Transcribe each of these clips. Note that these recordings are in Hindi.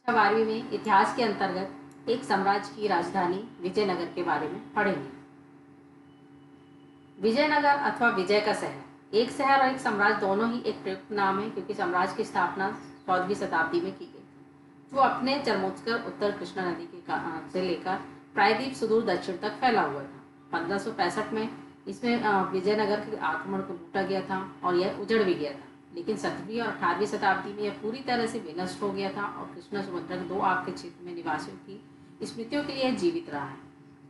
12वीं में इतिहास के अंतर्गत एक साम्राज्य की राजधानी विजयनगर के बारे में पढ़ेंगे। विजयनगर अथवा विजय का शहर, एक शहर और एक साम्राज्य दोनों ही एक प्रयुक्त नाम है, क्योंकि साम्राज्य की स्थापना 14वीं शताब्दी में की गई, जो अपने चरमोत्कर्ष उत्तर कृष्णा नदी के से लेकर प्रायद्वीप सुदूर दक्षिण तक फैला हुआ था। 1565 में इसमें विजयनगर के आक्रमण को लूटा गया था और यह उजड़ भी गया था, लेकिन 17वीं और 18वीं शताब्दी में यह पूरी तरह से विनष्ट हो गया था और कृष्णा समुद्र के दो आग के क्षेत्र में निवासियों की स्मृतियों के लिए जीवित रहा है।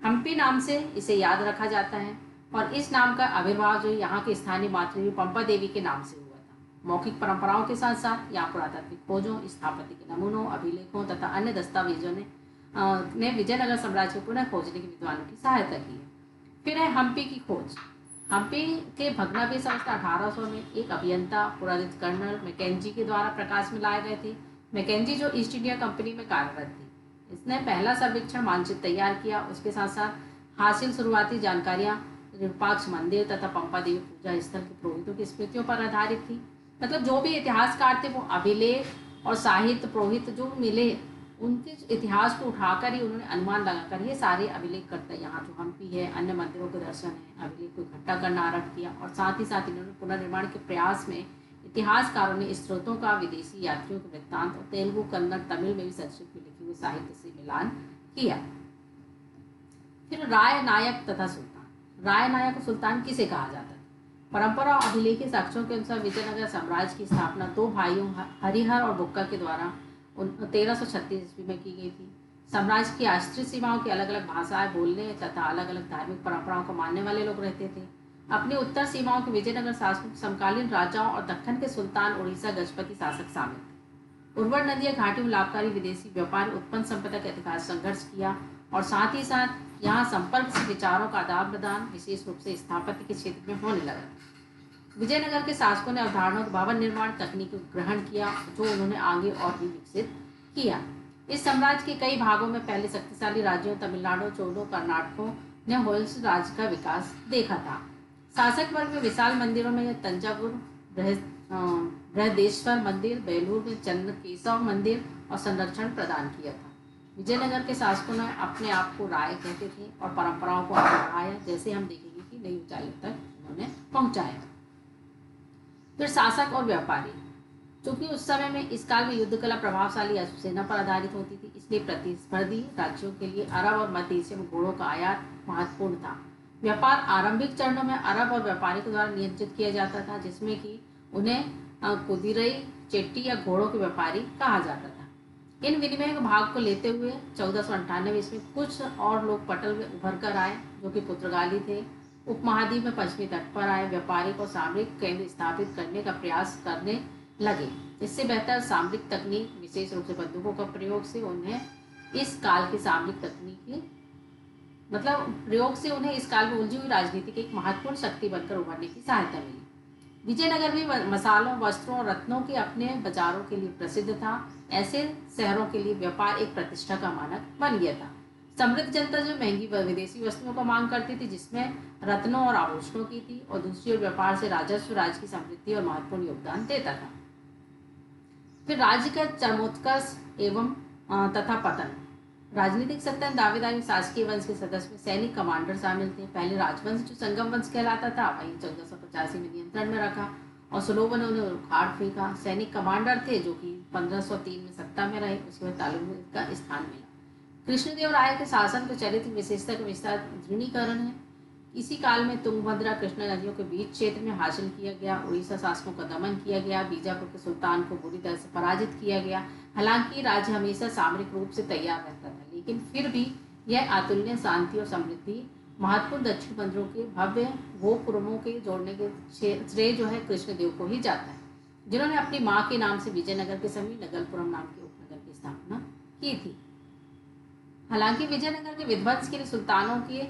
हम्पी नाम से इसे याद रखा जाता है और इस नाम का आविर्भाव जो यहाँ के स्थानीय मातृदेवी पंपा देवी के नाम से हुआ था। मौखिक परंपराओं के साथ साथ यहाँ पुरातात्विक खोजों, स्थापत्य के नमूनों, अभिलेखों तथा अन्य दस्तावेजों ने विजयनगर साम्राज्य को पुनः खोजने के विद्वानों की सहायता की है। फिर है हम्पी की खोज। हम्पी के भग्नावशेष 1800 में एक अभियंता पुरातत्व कर्नल मैकेंजी के द्वारा प्रकाश में लाए गए थे। मैकेंजी जो ईस्ट इंडिया कंपनी में कार्यरत थी, इसने पहला सर्वेक्षण मानचित्र तैयार किया। उसके साथ साथ हासिल शुरुआती जानकारियां विरूपाक्ष मंदिर तथा पंपा देवी पूजा स्थल के पुरोहितों की स्मृतियों पर आधारित थी। मतलब जो भी इतिहासकार थे वो अभिलेख और साहित्य पुरोहित जो मिले उनके इतिहास को उठाकर ही उन्होंने अनुमान लगाकर ये सारे अभिलेख करते हैं। यहाँ जो हम्पी है, अन्य मंदिरों के दर्शन है, अभिलेख को इकट्ठा करना आरंभ किया और साथ ही साथ इन्होंने पुनर्निर्माण के प्रयास में इतिहासकारों ने स्रोतों का विदेशी यात्रियों के वृत्तांत और तेलुगु, कन्नड़, तमिल में भी संस्कृत में लिखे हुए साहित्य से मिलान किया। फिर राय, नायक तथा सुल्तान। राय, नायक और सुल्तान किसे कहा जाता है? परंपरा और अभिलेखीय साक्ष्यों के अनुसार विजयनगर साम्राज्य की स्थापना दो भाइयों हरिहर और बुक्का के द्वारा 1336 ईस्वी में की गई थी। साम्राज्य की आश्रित सीमाओं की अलग अलग भाषाएं बोलने तथा अलग अलग धार्मिक परंपराओं को मानने वाले लोग रहते थे। अपनी उत्तर सीमाओं के विजयनगर शासकों के समकालीन राजाओं और दक्कन के सुल्तान, उड़ीसा गजपति शासक शामिल थे। उर्वर नदियां घाटियों में लाभकारी विदेशी व्यापार उत्पन्न संपदा के अधिकार संघर्ष किया और साथ ही साथ यहाँ संपर्क से विचारों का आदान प्रदान विशेष रूप से स्थापत्य के क्षेत्र में होने लगा। विजयनगर के शासकों ने अवधारणाओं भवन निर्माण तकनीक को ग्रहण किया, जो उन्होंने आगे और भी विकसित किया। इस साम्राज्य के कई भागों में पहले शक्तिशाली राज्यों तमिलनाडु, चोलों, कर्नाटकों ने होयसल राज्य का विकास देखा था। शासक वर्ग में विशाल मंदिरों में तंजावुर बृहदेश्वर मंदिर, बेलूर में चंद्रकेशव मंदिर और संरक्षण प्रदान किया था। विजयनगर के शासकों ने अपने आप को राय कहते थे और परंपराओं को आगे बढ़ाया, जैसे हम देखेंगे कि नई ऊंचाइयों तक उन्होंने पहुंचाया। फिर शासक और व्यापारी। चूंकि उस समय में इस काल में युद्ध कला प्रभावशाली अश्वसेना पर आधारित होती थी, इसलिए प्रतिस्पर्धी राज्यों के लिए अरब और मध्य एशिया में घोड़ों का आयात महत्वपूर्ण था। व्यापार आरंभिक चरणों में अरब और व्यापारियों द्वारा नियंत्रित किया जाता था, जिसमें कि उन्हें कुदिरई, चेट्टी या घोड़ों के व्यापारी कहा जाता था। इन विनिमय के भाग को लेते हुए 1498 ईस्वी में कुछ और लोग पटल में उभर कर आए, जो कि पुर्तगाली थे। उपमहाद्वीप में पश्चिमी तट पर आए व्यापारिक और सामरिक केंद्र स्थापित करने का प्रयास करने लगे। इससे बेहतर सामरिक तकनीक, विशेष रूप से बंदूकों का प्रयोग से उन्हें इस काल की सामरिक तकनीकी प्रयोग से उन्हें इस काल में उलझी हुई राजनीति की एक महत्वपूर्ण शक्ति बनकर उभरने की सहायता मिली। विजयनगर भी मसालों, वस्त्रों और रत्नों के अपने बाजारों के लिए प्रसिद्ध था। ऐसे शहरों के लिए व्यापार एक प्रतिष्ठा का मानक बन गया था। समृद्ध जनता जो महंगी विदेशी वस्तुओं को मांग करती थी, जिसमें रत्नों और आभूषणों की थी, और दूसरी ओर व्यापार से राजस्व राज्य की समृद्धि और महत्वपूर्ण योगदान देता था। फिर राज्य का चरमोत्कर्ष एवं तथा पतन। राजनीतिक सत्ता दावेदारी शासकीय वंश के सदस्य में सैनिक कमांडर शामिल थे। पहले राजवंश जो संगम वंश कहलाता था, वहीं 1485 में नियंत्रण में रखा और सुलोभन ने उन्हें उखाड़ फेंका। सैनिक कमांडर थे जो कि 1503 में सत्ता में रहे, उसके बाद तालुक का स्थान मिला। कृष्णदेव राय के शासन के चरित्र विशेषता का विस्तार दृढ़ीकरण है। इसी काल में तुंगभद्रा, कृष्णा नदियों के बीच क्षेत्र में हासिल किया गया। उड़ीसा शासकों का दमन किया गया। बीजापुर के सुल्तान को बुरी तरह से पराजित किया गया। हालांकि राज्य हमेशा सामरिक रूप से तैयार रहता था, लेकिन फिर भी यह अतुलनीय शांति और समृद्धि महत्वपूर्ण दक्षिण मंदिरों के भव्य गोपुरमों के जोड़ने के श्रेय जो है कृष्णदेव को ही जाता है, जिन्होंने अपनी माँ के नाम से विजयनगर के समीप नगलपुरम नाम के उपनगर की स्थापना की थी। हालांकि विजयनगर के विध्वंस के लिए सुल्तानों की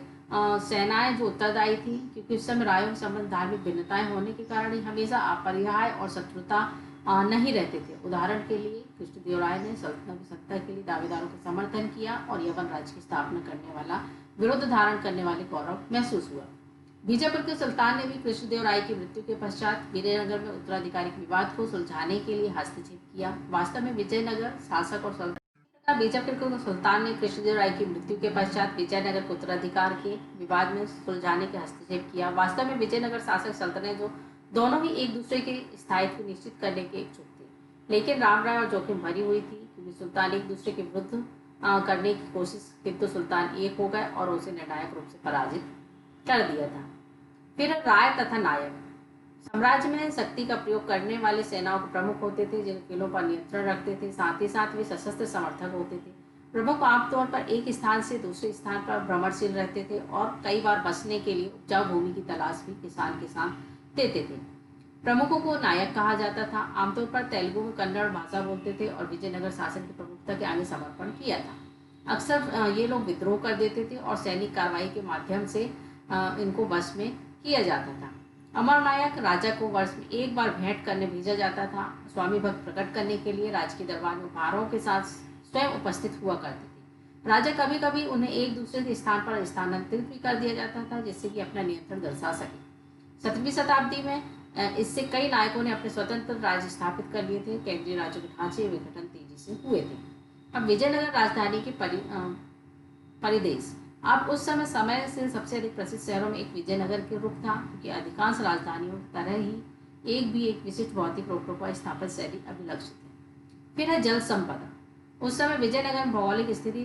सेनाएं जो उत्तरदायी थी, क्योंकि उस समय रायों के संबंध धार्मिक भिन्नताएं होने के कारण ही हमेशा अपरिहाय और शत्रुता नहीं रहते थे। उदाहरण के लिए कृष्णदेव राय ने सल्तनत की सत्ता के लिए दावेदारों का समर्थन किया और यवन राज्य की स्थापना करने वाला विरोध धारण करने वाले गौरव महसूस हुआ। बीजापुर के सुल्तान ने भी कृष्णदेव राय की मृत्यु के पश्चात विजयनगर में उत्तराधिकारी के विवाद को सुलझाने के लिए हस्तक्षेप किया। वास्तव में विजयनगर शासक और बीजापुर के सुल्तान ने कृष्णदेव राय की मृत्यु के पश्चात विजयनगर के उत्तराधिकार के विवाद में सुलझाने के हस्तक्षेप किया। वास्तव में विजयनगर शासक सल्तनत जो दोनों ही एक दूसरे के स्थायित्व निश्चित करने के इच्छुक थे, लेकिन राम राय और जोखिम भरी हुई थी, क्योंकि सुल्तान एक दूसरे के विरुद्ध करने की कोशिश की तो सुल्तान एक हो गए और उसे निर्णायक रूप से पराजित कर दिया था। फिर राय तथा नायक साम्राज्य में शक्ति का प्रयोग करने वाले सेनाओं के प्रमुख होते थे, जिन किलों पर नियंत्रण रखते थे। साथ ही साथ वे सशस्त्र समर्थक होते थे। प्रमुख आमतौर पर एक स्थान से दूसरे स्थान पर भ्रमणशील रहते थे और कई बार बसने के लिए उपजाऊ भूमि की तलाश भी किसान देते थे। प्रमुखों को नायक कहा जाता था। आमतौर पर तेलुगु में कन्नड़ भाषा बोलते थे और विजयनगर शासन की प्रमुखता के आगे समर्पण किया था। अक्सर ये लोग विद्रोह कर देते थे और सैनिक कार्रवाई के माध्यम से इनको वश में किया जाता था। अमर नायक राजा को वर्ष में एक बार भेंट करने भेजा जाता था। स्वामी भक्त प्रकट करने के लिए राज के दरबार में उपहारों के साथ स्वयं उपस्थित हुआ करते थे। राजा कभी कभी उन्हें एक दूसरे के स्थान पर स्थानांतरित भी कर दिया जाता था, जिससे कि अपना नियंत्रण दर्शा सके। 17वीं शताब्दी में इससे कई नायकों ने अपने स्वतंत्र राज्य स्थापित कर लिए थे। केंद्रीय राज्यों के ढांचे विघटन तेजी से हुए थे। अब विजयनगर राजधानी के परिदेश। अब उस समय से सबसे अधिक प्रसिद्ध शहरों में एक विजयनगर के रूप था, क्योंकि अधिकांश राजधानियों की तरह ही एक विशिष्ट भौतिक रूपों पर स्थापित शैली अभिलक्षित है। फिर है जल संपदा। उस समय विजयनगर में भौगोलिक स्थिति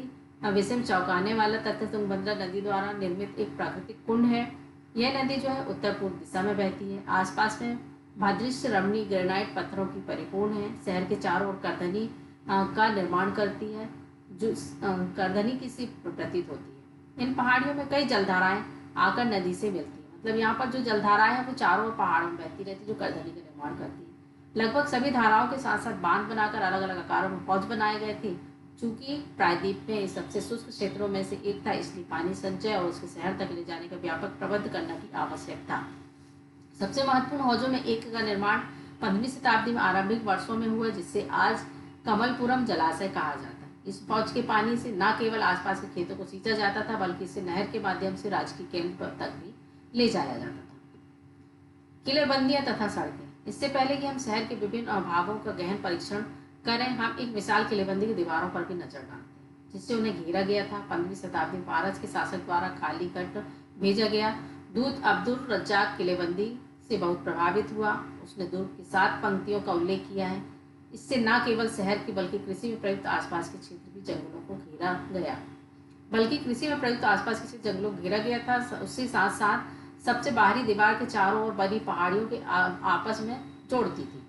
विषम चौंकाने वाला तथ्य तुंगभद्रा नदी द्वारा निर्मित एक प्राकृतिक कुंड है। यह नदी जो है उत्तर पूर्व दिशा में बहती है। आसपास में भद्रिश्य रमणीय ग्रेनाइट पत्थरों की परिपूर्ण है। शहर के चारों ओर करधनी का निर्माण करती है, जो करधनी की सी प्रतीत होती है। इन पहाड़ियों में कई जलधाराएं आकर नदी से मिलती हैं। मतलब यहाँ पर जो जलधाराएं हैं वो चारों ओर पहाड़ों में बहती रहती है, जो करधनी का निर्माण करती है। लगभग सभी धाराओं के साथ साथ बांध बनाकर अलग अलग आकारों में पौध बनाए गए थे। चूंकि प्रायद्वीप में सबसे शुष्क क्षेत्रों में से एक था, इसलिए पानी संचय और उसके शहर तक ले जाने का व्यापक प्रबंध करना की आवश्यक था। सबसे महत्वपूर्ण हौजों में एक का निर्माण 15वीं शताब्दी में आरंभिक वर्षों में हुआ, जिससे आज कमलपुरम जलाशय कहा जाता है। इस पौध के पानी से न केवल आसपास के खेतों को सींचा जाता था, बल्कि इसे नहर के माध्यम से राजकीय केंद्र तक भी ले जाया जाता था। किलेबंदियां तथा सड़कें। इससे पहले कि हम शहर के विभिन्न भागों का गहन परीक्षण करें, हम एक विशाल किलेबंदी की दीवारों पर भी नजर डालते हैं, जिससे उन्हें घेरा गया था। 15वीं शताब्दी में फारस के शासक द्वारा खाली कर भेजा गया दूत अब्दुल रज्जाक किलेबंदी से बहुत प्रभावित हुआ। उसने दुर्ग की 7 पंक्तियों का उल्लेख किया है। इससे न केवल शहर की बल्कि कृषि में प्रयुक्त आसपास के क्षेत्र भी जंगलों को घेरा गया था। उसके साथ साथ सबसे बाहरी दीवार के चारों ओर बनी पहाड़ियों के आपस में जोड़ती थी।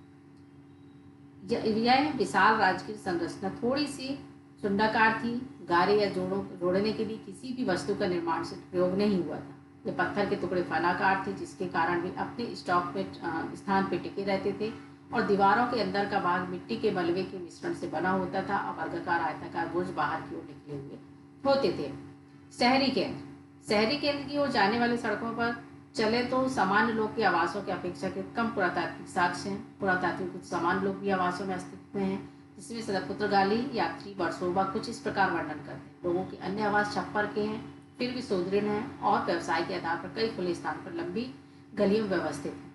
यह विशाल राजकीय संरचना थोड़ी सी सुंडाकार थी। गारे या जोड़ने के लिए किसी भी वस्तु का निर्माण से प्रयोग नहीं हुआ था। ये पत्थर के टुकड़े फनाकार थे, जिसके कारण वे अपने स्टॉक में स्थान पर टिके रहते थे और दीवारों के अंदर का भाग मिट्टी के मलबे के मिश्रण से बना होता था और वर्गाकार आयताकार बुर्ज बाहर की ओर निकले हुए होते थे। शहरी केंद्र की ओर जाने वाली सड़कों पर चले तो सामान्य लोग के आवासों की अपेक्षा के कम पुरातात्विक साक्ष्य हैं। पुरातात्विक कुछ सामान्य लोग भी आवासों में अस्तित्व में हैं, जिसमें सदपुत्रगाली यात्री वर्सोवा कुछ इस प्रकार वर्णन करते हैं। लोगों के अन्य आवास छप्पर के हैं, फिर भी सुदृढ़ हैं और व्यवसाय के आधार पर कई खुले स्थान पर लंबी गलियों में व्यवस्थित हैं।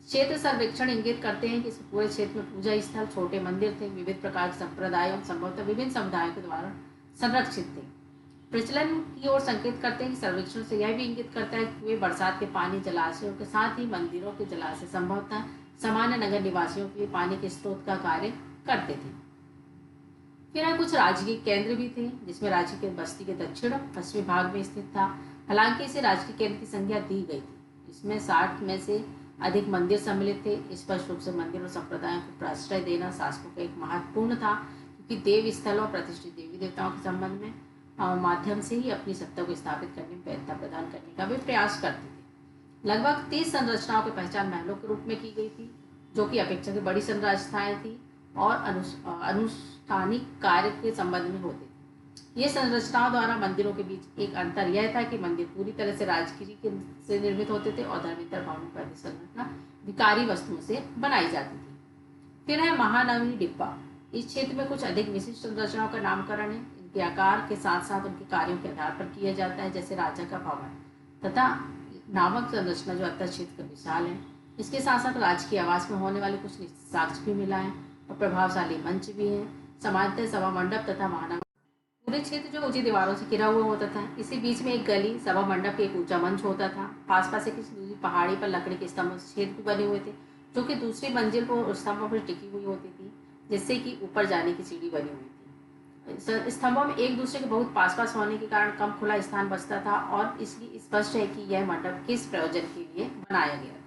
क्षेत्र सर्वेक्षण इंगित करते हैं कि इस पूरे क्षेत्र में पूजा स्थल, छोटे मंदिर थे। विविध प्रकार के संप्रदायों संभवतः विभिन्न समुदायों के द्वारा संरक्षित थे। प्रचलन की ओर संकेत करते हैं कि सर्वेक्षण से यह भी इंगित करता है कि वे बरसात के पानी जलाशयों के साथ ही मंदिरों के जलाशय संभवतः सामान्य नगर निवासियों के लिए पानी के स्रोत का कार्य करते थे। फिर कुछ राजकीय केंद्र भी थे, जिसमें राजकीय बस्ती के दक्षिण पश्चिमी भाग में स्थित था। हालांकि इसे राजकीय केंद्र की संज्ञा दी गई थी। इसमें 60 में से अधिक मंदिर सम्मिलित थे। स्पष्ट रूप से मंदिर और संप्रदायों को प्रश्रय देना शासकों का एक महत्वपूर्ण था, क्योंकि देव स्थलों और प्रतिष्ठित देवी देवताओं के संबंध में माध्यम से ही अपनी सत्ता को स्थापित करने में वैधता प्रदान करने का भी प्रयास करते थे। लगभग 30 संरचनाओं की पहचान महलों के रूप में की गई थी, जो कि अपेक्षाकृत बड़ी संरचनाएं थी और अनुष्ठानिक कार्य के संबंध में होते थे। ये संरचनाओं द्वारा मंदिरों के बीच एक अंतर यह था कि मंदिर पूरी तरह से राजगिरी से निर्मित होते थे और धर्मेतर भवनों पर संरचना विकारी वस्तुओं से बनाई जाती थी। फिर है महानवी डिब्बा। इस क्षेत्र में कुछ अधिक विशिष्ट संरचनाओं का नामकरण है। इनके आकार के साथ साथ उनके कार्यों के आधार पर किया जाता है, जैसे राजा का भवन तथा नामक संरचना जो अंतर क्षेत्र का विशाल है। इसके साथ साथ राजकीय आवास में होने वाले कुछ साक्ष्य भी मिला है और प्रभावशाली मंच भी है। सामान्यतः सभा मंडप तथा महानगर पूरे क्षेत्र जो ऊंची दीवारों से घिरा हुआ होता था। इसी बीच में एक गली, सभा मंडप के एक ऊंचा मंच होता था। पास से किसी दूसरी पहाड़ी पर लकड़ी के स्तंभ छेद भी बने हुए थे, जो कि दूसरी मंजिल पर स्तंभों पर टिकी हुई होती थी, जिससे कि ऊपर जाने की सीढ़ी बनी हुई थी। स्तंभों में एक दूसरे के बहुत पास होने के कारण कम खुला स्थान बचता था और इसलिए स्पष्ट है कि यह मंडप किस प्रयोजन के लिए बनाया गया था।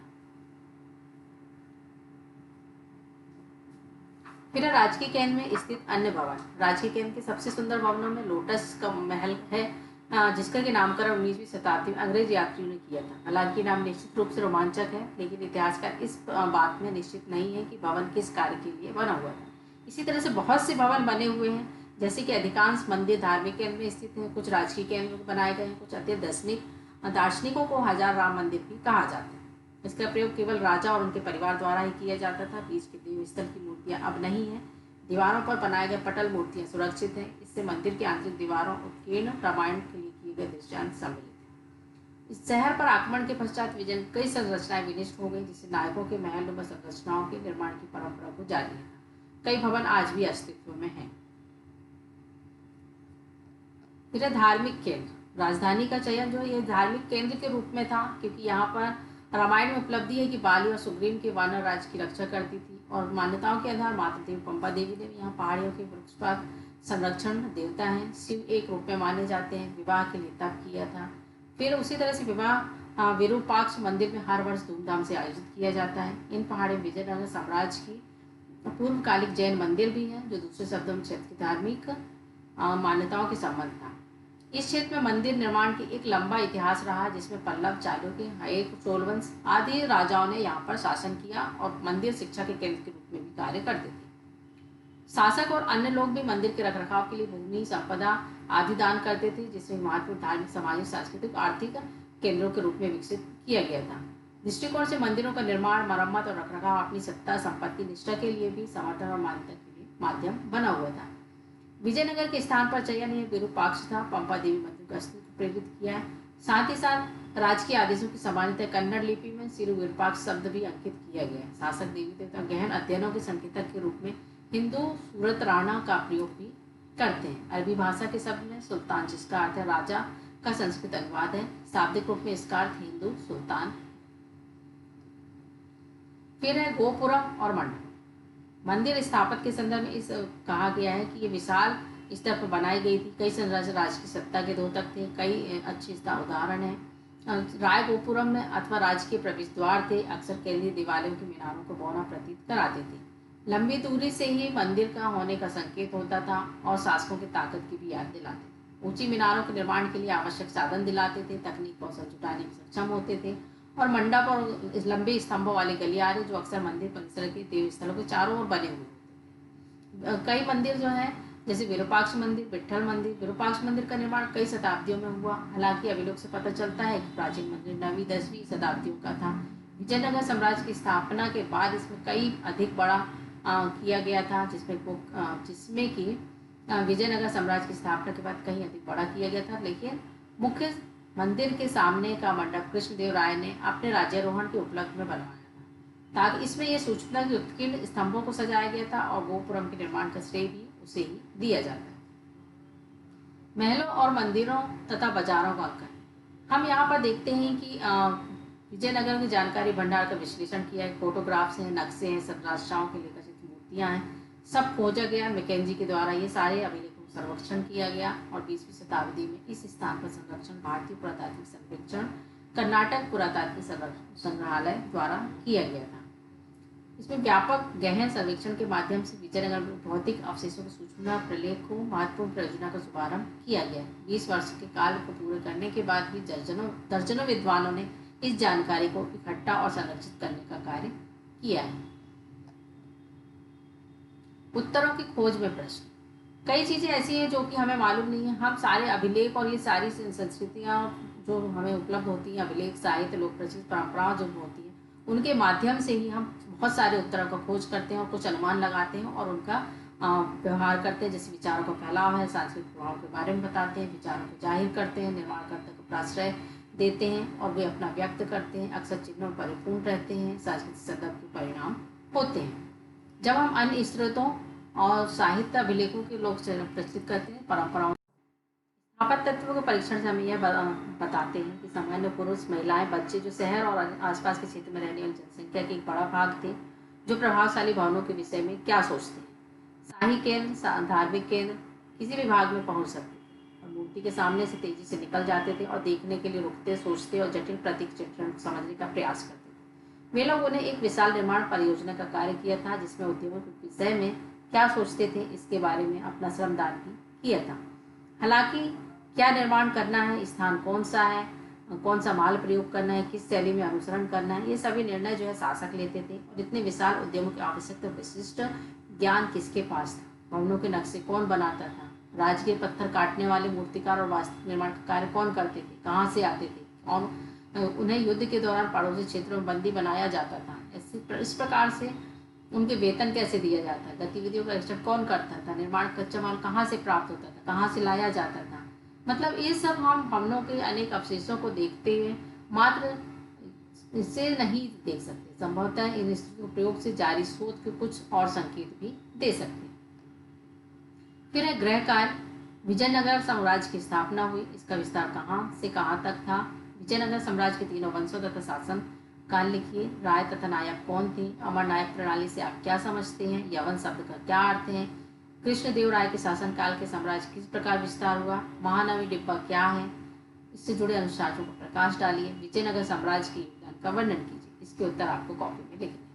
फिर राजकीय केंद्र में स्थित अन्य भवन। राजकीय केंद्र के सबसे सुंदर भवनों में लोटस का महल है, जिसका के नामकरण 19वीं शताब्दी में अंग्रेज यात्रियों ने किया था। हालांकि नाम निश्चित रूप से रोमांचक है, लेकिन इतिहासकार इस बात में निश्चित नहीं है कि भवन किस कार्य के लिए बना हुआ था। इसी तरह से बहुत से भवन बने हुए हैं, जैसे कि अधिकांश मंदिर धार्मिक केंद्र में स्थित हैं, कुछ राजकीय केंद्र में बनाए गए हैं, कुछ अत्यंत दार्शनिकों को हजार राम मंदिर भी कहा जाता है। इसका प्रयोग केवल राजा और उनके परिवार द्वारा ही किया जाता था। बीच के देव स्थल की मूर्तियां अब नहीं है। दीवारों पर बनाए गए पटल मूर्तियां सुरक्षित हैं। इससे मंदिर की आंतरिक दीवारों उत्कीर्ण रामायण के लिए किए गए दृश्यांश सम्मिलित हैं। इस शहर पर आक्रमण के पश्चात विजय कई संरचनाएं विनिष्ट हो गई, जिससे नायकों के महल व संरचनाओं के निर्माण की परंपरा को जारी है। कई भवन आज भी अस्तित्व में हैं। फिर धार्मिक केंद्र। राजधानी का चयन जो है यह धार्मिक केंद्र के रूप में था, क्योंकि यहाँ पर रामायण में उपलब्धि है कि बाली और सुग्रीव के वानर राज की रक्षा करती थी, और मान्यताओं के आधार माता देवी पंपा देवी ने यहाँ पहाड़ियों के वृक्ष पर संरक्षण देवता हैं। शिव एक रूप में माने जाते हैं। विवाह के लिए तप किया था। फिर उसी तरह से विवाह विरूपाक्ष मंदिर में हर वर्ष धूमधाम से आयोजित किया जाता है। इन पहाड़ियों में विजयनगर साम्राज्य की पूर्वकालिक जैन मंदिर भी है, जो दूसरे शब्दों में क्षेत्र की धार्मिक मान्यताओं के संबंध था। इस क्षेत्र में मंदिर निर्माण की एक लंबा इतिहास रहा, जिसमें पल्लव, चालुक्य, हयेक, चोलवंश आदि राजाओं ने यहाँ पर शासन किया और मंदिर शिक्षा के केंद्र के रूप में भी कार्य करते थे। शासक और अन्य लोग भी मंदिर के रखरखाव के लिए भूमि, संपदा आदि दान करते थे, जिसमें महत्वपूर्ण धार्मिक, सामाजिक, सांस्कृतिक, आर्थिक केंद्रों के रूप में विकसित किया गया था। दृष्टिकोण से मंदिरों का निर्माण, मरम्मत और रखरखाव अपनी सत्ता, संपत्ति, निष्ठा के लिए भी समर्थन और मान्यता के लिए माध्यम बना हुआ था। विजयनगर के स्थान पर चयन यह विरूपाक्ष था। पंपा देवी मंदिर का अस्तित्व प्रेरित किया है। साथ ही साथ राजकीय आदेशों की सामान्यतः कन्नड़ लिपि में सिरु विरूपाक्ष शब्द भी अंकित किया गया है। शासक देवी देवता गहन अध्ययनों के संकेतक के रूप में हिंदू सूरत राणा का प्रयोग भी करते हैं। अरबी भाषा के शब्द में सुल्तान, जिसका अर्थ है राजा, का संस्कृत अनुवाद है। शाब्दिक रूप में इसका अर्थ हिंदू सुल्तान। फिर है गोपुरम और मंडप। मंदिर स्थापत के संदर्भ में इस कहा गया है कि ये विशाल स्तर पर बनाई गई थी। कई संरचना राज की सत्ता के द्योतक थे। कई अच्छे इसका उदाहरण है। राय गोपुरम में अथवा राजकीय प्रवेश द्वार थे। अक्सर केंद्रीय दीवारों के मीनारों को बौना प्रतीत कराते थे। लंबी दूरी से ही मंदिर का होने का संकेत होता था और शासकों की ताकत की भी याद दिलाते थे। ऊंची मीनारों के निर्माण के लिए आवश्यक साधन दिलाते थे। तकनीक कौशल जुटाने में सक्षम होते थे। और मंडप और लंबे स्तंभों वाले गलियारे जो अक्सर मंदिर परिसर के देव स्थलों के चारों ओर बने हुए होते थे। कई मंदिर जो है, जैसे विरूपाक्ष मंदिर, विट्ठल मंदिर। विरूपाक्ष मंदिर का निर्माण कई शताब्दियों में हुआ। हालांकि अभिलेख से पता चलता है कि प्राचीन मंदिर 9वीं 10वीं शताब्दियों का था। विजयनगर साम्राज्य की स्थापना के बाद इसमें कई अधिक बड़ा किया गया था, जिसमें कि विजयनगर साम्राज्य की स्थापना के बाद कहीं अधिक बड़ा किया गया था। लेकिन मुख्य मंदिर के सामने का मंडप कृष्णदेव राय ने अपने राज्यारोहण के उपलक्ष्य में बनवाया था, ताकि इसमें यह सूचना की उत्कीर्ण स्तंभों को सजाया गया था और गोपुरम के निर्माण का श्रेय भी उसे ही दिया जाता है। महलों और मंदिरों तथा बाजारों का अंकन। हम यहाँ पर देखते हैं कि विजयनगर की जानकारी भंडार का विश्लेषण किया है। फोटोग्राफ्स हैं, नक्शे हैं, संरचनाओं के लिए कथित मूर्तियाँ हैं, सब खोजा गया मैकेंजी के द्वारा। ये सारे अभिलेखों का सर्वेक्षण किया गया और 20वीं शताब्दी में इस स्थान पर संरक्षण भारतीय पुरातात्विक सर्वेक्षण, कर्नाटक पुरातात्विक संग्रहालय द्वारा किया गया था। इसमें व्यापक गहन सर्वेक्षण के माध्यम से विजयनगर में भौतिक अवशेषों की सूचना प्रलेख को महत्वपूर्ण परियोजना का शुभारंभ किया गया। 20 वर्ष के काल को पूरे करने के बाद भी दर्जनों विद्वानों ने इस जानकारी को इकट्ठा और संरक्षित करने का कार्य किया है। उत्तरों की खोज में प्रश्न। कई चीजें ऐसी हैं जो कि हमें मालूम नहीं है। हम सारे अभिलेख और ये सारी संस्कृतियाँ जो हमें उपलब्ध होती हैं, अभिलेख, साहित्य, लोक प्रचलित परंपराएं जो होती हैं, उनके माध्यम से ही हम बहुत सारे उत्तरों का खोज करते हैं और कुछ अनुमान लगाते हैं और उनका व्यवहार करते हैं। जैसे विचारों का फैलाव है, सांस्कृतिक प्रभाव के बारे में बताते हैं, विचारों को जाहिर करते हैं, निर्माणकर्ता को प्राश्रय देते हैं और वे अपना व्यक्त करते हैं। अक्सर चिन्हों में परिपूर्ण रहते हैं, सांस्कृतिक संदर्भ के परिणाम होते हैं। जब हम अन्य स्रोतों और साहित्य अभिलेखों के लोग प्रचलित करते हैं परंपराओं। स्थापत्य तत्वों के परीक्षण से हमें यह बताते हैं कि सामान्य पुरुष, महिलाएं, बच्चे जो शहर और आसपास के क्षेत्र में रहने वाली जनसंख्या के एक बड़ा भाग थे, जो प्रभावशाली भवनों के विषय में क्या सोचते हैं। शाही केंद्र, धार्मिक केंद्र किसी भी भाग में पहुंच सकते थे और मूर्ति के सामने से तेजी से निकल जाते थे और देखने के लिए रुकते, सोचते और जटिल प्रतीक चित्रण समझने का प्रयास करते थे। वे लोगों ने एक विशाल निर्माण परियोजना का कार्य किया था, जिसमें उद्यमों के विषय में क्या सोचते थे इसके बारे में अपना श्रमदान भी किया था। हालांकि क्या निर्माण करना है, स्थान कौन सा है, कौन सा माल प्रयोग करना है, किस शैली में अनुसरण करना है, ये सभी निर्णय जो है शासक लेते थे। और इतने विशाल उद्यमों की आवश्यकता विशिष्ट ज्ञान किसके पास था? भवनों के नक्शे कौन बनाता था? राजकीय पत्थर काटने वाले मूर्तिकार और वास्तु निर्माण का कार्य कौन करते थे? कहाँ से आते थे? और उन्हें युद्ध के दौरान पड़ोसी क्षेत्रों में बंदी बनाया जाता था। इस प्रकार से उनके वेतन कैसे दिया जाता है? गतिविधियों का निरीक्षण कौन करता था? निर्माण कच्चा माल कहाँ से प्राप्त होता था? कहाँ से लाया जाता था? मतलब ये सब हम भवनों के अनेक अवशेषों को देखते हुए मात्र इससे नहीं देख सकते, संभवतः इन प्रयोग से जारी शोध के कुछ और संकेत भी दे सकते हैं। फिर है गृह कार्य। विजयनगर साम्राज्य की स्थापना हुई। इसका विस्तार कहाँ से कहाँ तक था? विजयनगर साम्राज्य के तीनों वंशों तथा शासन काल लिखिए। राय तथा नायक कौन थे? अमर नायक प्रणाली से आप क्या समझते हैं? यवन शब्द का क्या अर्थ है? कृष्णदेव राय के शासनकाल के साम्राज्य किस प्रकार विस्तार हुआ? महानवी डिब्बा क्या है? इससे जुड़े अनुशासनों पर प्रकाश डालिए। विजयनगर साम्राज्य के योगदान का वर्णन कीजिए। इसके उत्तर आपको कॉपी में लिखने हैं।